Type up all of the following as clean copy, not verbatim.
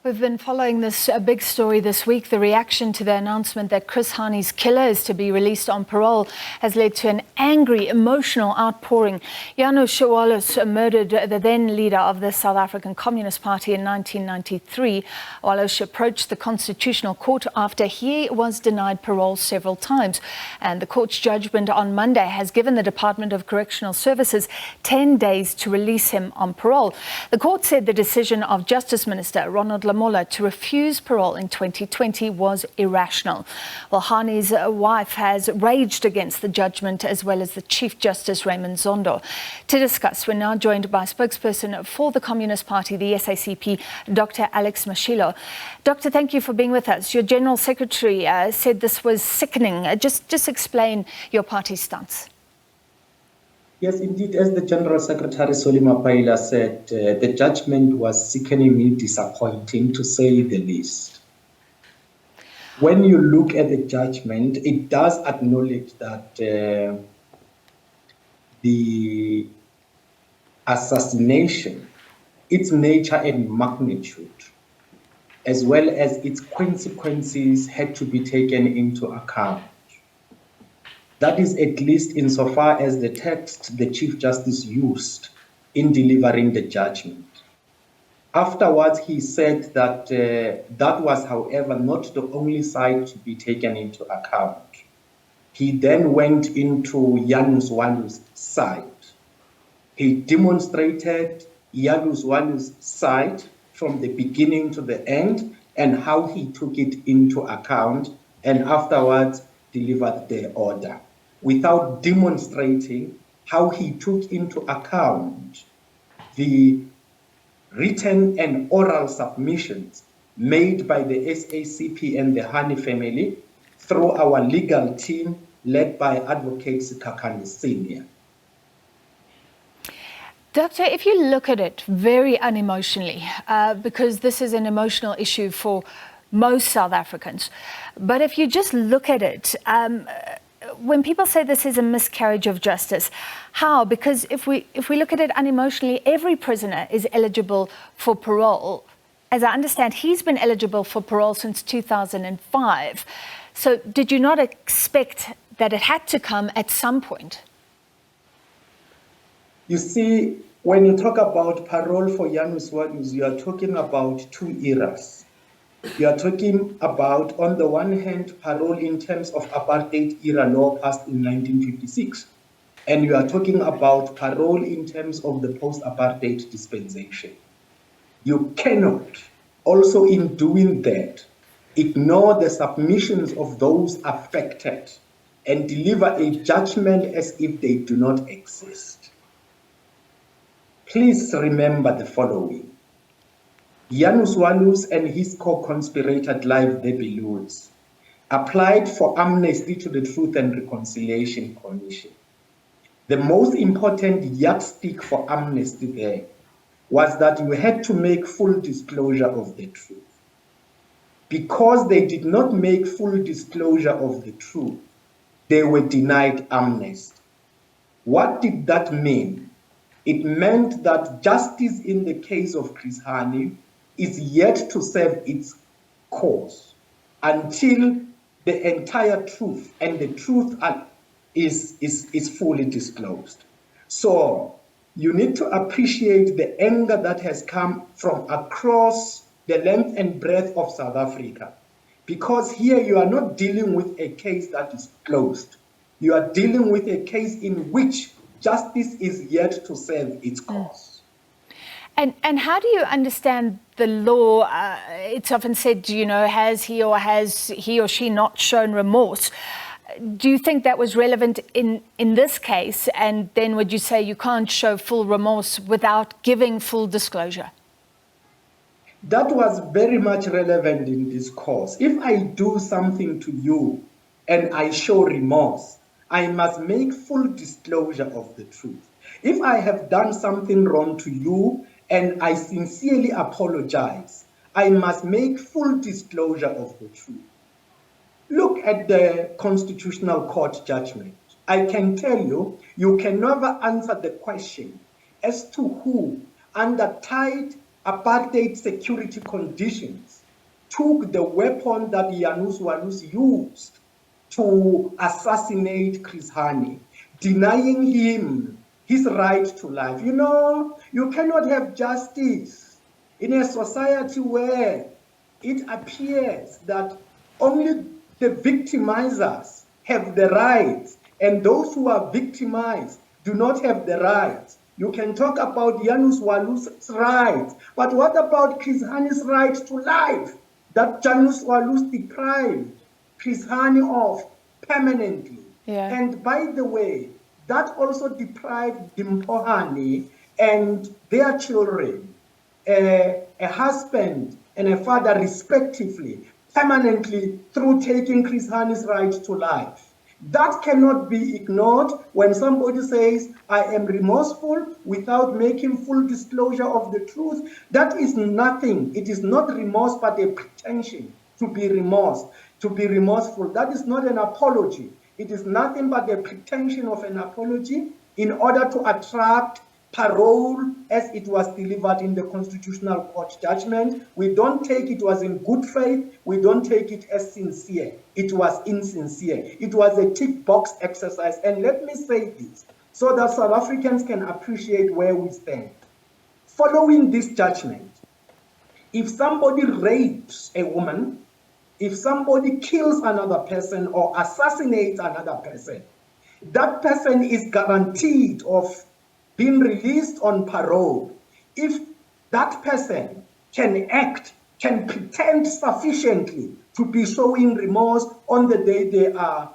We've been following this big story this week. The reaction to the announcement that Chris Hani's killer is to be released on parole has led to an angry, emotional outpouring. Janusz Walus murdered the then leader of the South African Communist Party in 1993. Walus approached the Constitutional Court after he was denied parole several times. And the court's judgment on Monday has given the Department of Correctional Services 10 days to release him on parole. The court said the decision of Justice Minister Ronald Lamola to refuse parole in 2020 was irrational. Well, Hani's wife has raged against the judgment, as well as the Chief Justice Raymond Zondo. To discuss, we're now joined by spokesperson for the Communist Party, the SACP, Dr. Alex Mashilo. Doctor, thank you for being with us. Your General Secretary said this was sickening. Just explain your party's stance. Yes, indeed, as the General Secretary Solima Paila said, the judgment was sickeningly disappointing, to say the least. When you look at the judgment, it does acknowledge that the assassination, its nature and magnitude, as well as its consequences, had to be taken into account. That is at least insofar as the text the Chief Justice used in delivering the judgment. Afterwards, he said that that was, however, not the only side to be taken into account. He then went into Janusz Walus' side. He demonstrated Janusz Walus' side from the beginning to the end and how he took it into account, and afterwards delivered the order, without demonstrating how he took into account the written and oral submissions made by the SACP and the Hani family through our legal team led by Advocate Sikhakhane Senior. Doctor, if you look at it very unemotionally, because this is an emotional issue for most South Africans, but if you just look at it, when people say this is a miscarriage of justice, how? Because if we look at it unemotionally, every prisoner is eligible for parole. As I understand, he's been eligible for parole since 2005. So did you not expect that it had to come at some point? You see, when you talk about parole for Janusz Walus, you are talking about two eras. You are talking about, on the one hand, parole in terms of apartheid era law passed in 1956. And you are talking about parole in terms of the post-apartheid dispensation. You cannot, also in doing that, ignore the submissions of those affected and deliver a judgment as if they do not exist. Please remember the following. Janusz Walus and his co-conspirator Clive Bebelouts applied for amnesty to the Truth and Reconciliation Commission. The most important yardstick for amnesty there was that you had to make full disclosure of the truth. Because they did not make full disclosure of the truth, they were denied amnesty. What did that mean? It meant that justice in the case of Chris Hani is yet to serve its course until the entire truth, and the truth is fully disclosed. So you need to appreciate the anger that has come from across the length and breadth of South Africa, because here you are not dealing with a case that is closed. You are dealing with a case in which justice is yet to serve its course. And how do you understand the law? It's often said, has he or she not shown remorse? Do you think that was relevant in this case? And then would you say you can't show full remorse without giving full disclosure? That was very much relevant in this case. If I do something to you and I show remorse, I must make full disclosure of the truth. If I have done something wrong to you and I sincerely apologize, I must make full disclosure of the truth. Look at the Constitutional Court judgment. I can tell you, you can never answer the question as to who, under tight apartheid security conditions, took the weapon that Janusz Walus used to assassinate Chris Hani, denying him his right to life. You know, you cannot have justice in a society where it appears that only the victimizers have the rights and those who are victimized do not have the rights. You can talk about Janusz Walus' rights, but what about Chris Hani's right to life that Janusz Walus deprived Chris Hani of permanently? Yeah. And by the way, that also deprived Dimpho Hani and their children, a husband and a father respectively, permanently through taking Chris Hani's right to life. That cannot be ignored when somebody says, I am remorseful without making full disclosure of the truth. That is nothing. It is not remorse, but a pretension to be remorseful. That is not an apology. It is nothing but a pretension of an apology in order to attract parole as it was delivered in the Constitutional Court judgment. We don't take it was in good faith. We don't take it as sincere. It was insincere. It was a tick box exercise. And let me say this so that South Africans can appreciate where we stand. Following this judgment, if somebody rapes a woman, if somebody kills another person or assassinates another person, that person is guaranteed of being released on parole if that person can act, can pretend sufficiently to be showing remorse on the day they are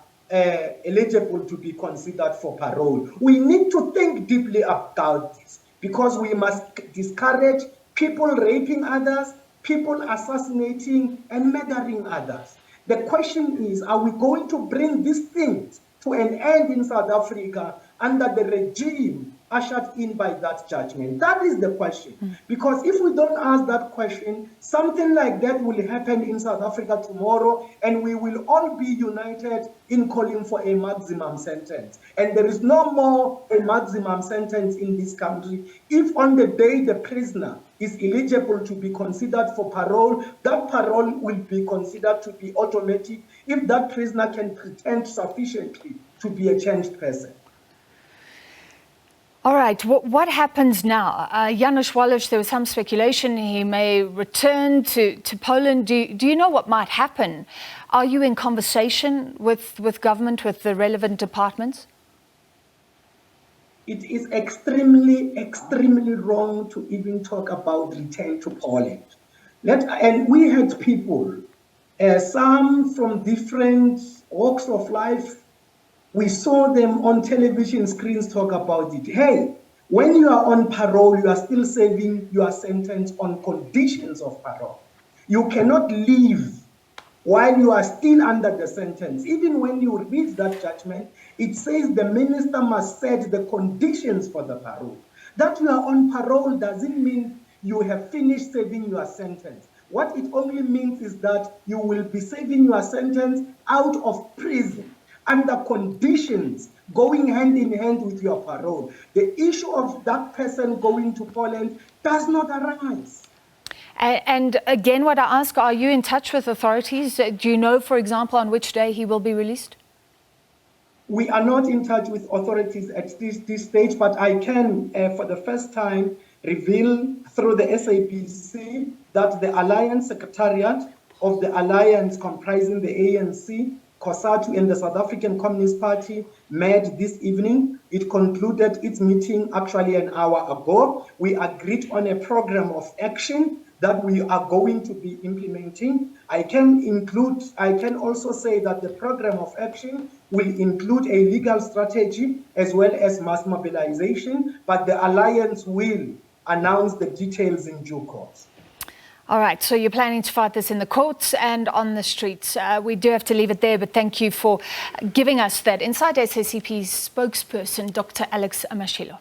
eligible to be considered for parole. We need to think deeply about this because we must discourage people raping others, people assassinating and murdering others. The question is, are we going to bring these things to an end in South Africa under the regime ushered in by that judgment? That is the question. Because if we don't ask that question, something like that will happen in South Africa tomorrow, and we will all be united in calling for a maximum sentence. And there is no more a maximum sentence in this country. If on the day the prisoner is eligible to be considered for parole, that parole will be considered to be automatic if that prisoner can pretend sufficiently to be a changed person. All right, what happens now? Janusz Walus, there was some speculation he may return to Poland. Do you know what might happen? Are you in conversation with government, with the relevant departments? It is extremely, extremely wrong to even talk about return to Poland. And we had people, some from different walks of life. We saw them on television screens talk about it. Hey, when you are on parole, you are still serving your sentence on conditions of parole. You cannot leave while you are still under the sentence. Even when you read that judgment, it says the minister must set the conditions for the parole. That you are on parole doesn't mean you have finished serving your sentence. What it only means is that you will be serving your sentence out of prison, under conditions going hand in hand with your parole. The issue of that person going to Poland does not arise. And again, what I ask, are you in touch with authorities? Do you know, for example, on which day he will be released? We are not in touch with authorities at this stage, but I can, for the first time, reveal through the SABC that the Alliance Secretariat of the Alliance comprising the ANC, COSATU and the South African Communist Party met this evening. It concluded its meeting actually an hour ago. We agreed on a program of action that we are going to be implementing. I can also say that the program of action will include a legal strategy as well as mass mobilization, but the Alliance will announce the details in due course. All right, so you're planning to fight this in the courts and on the streets. We do have to leave it there, but thank you for giving us that insight. SACP Spokesperson, Dr. Alex Mashilo.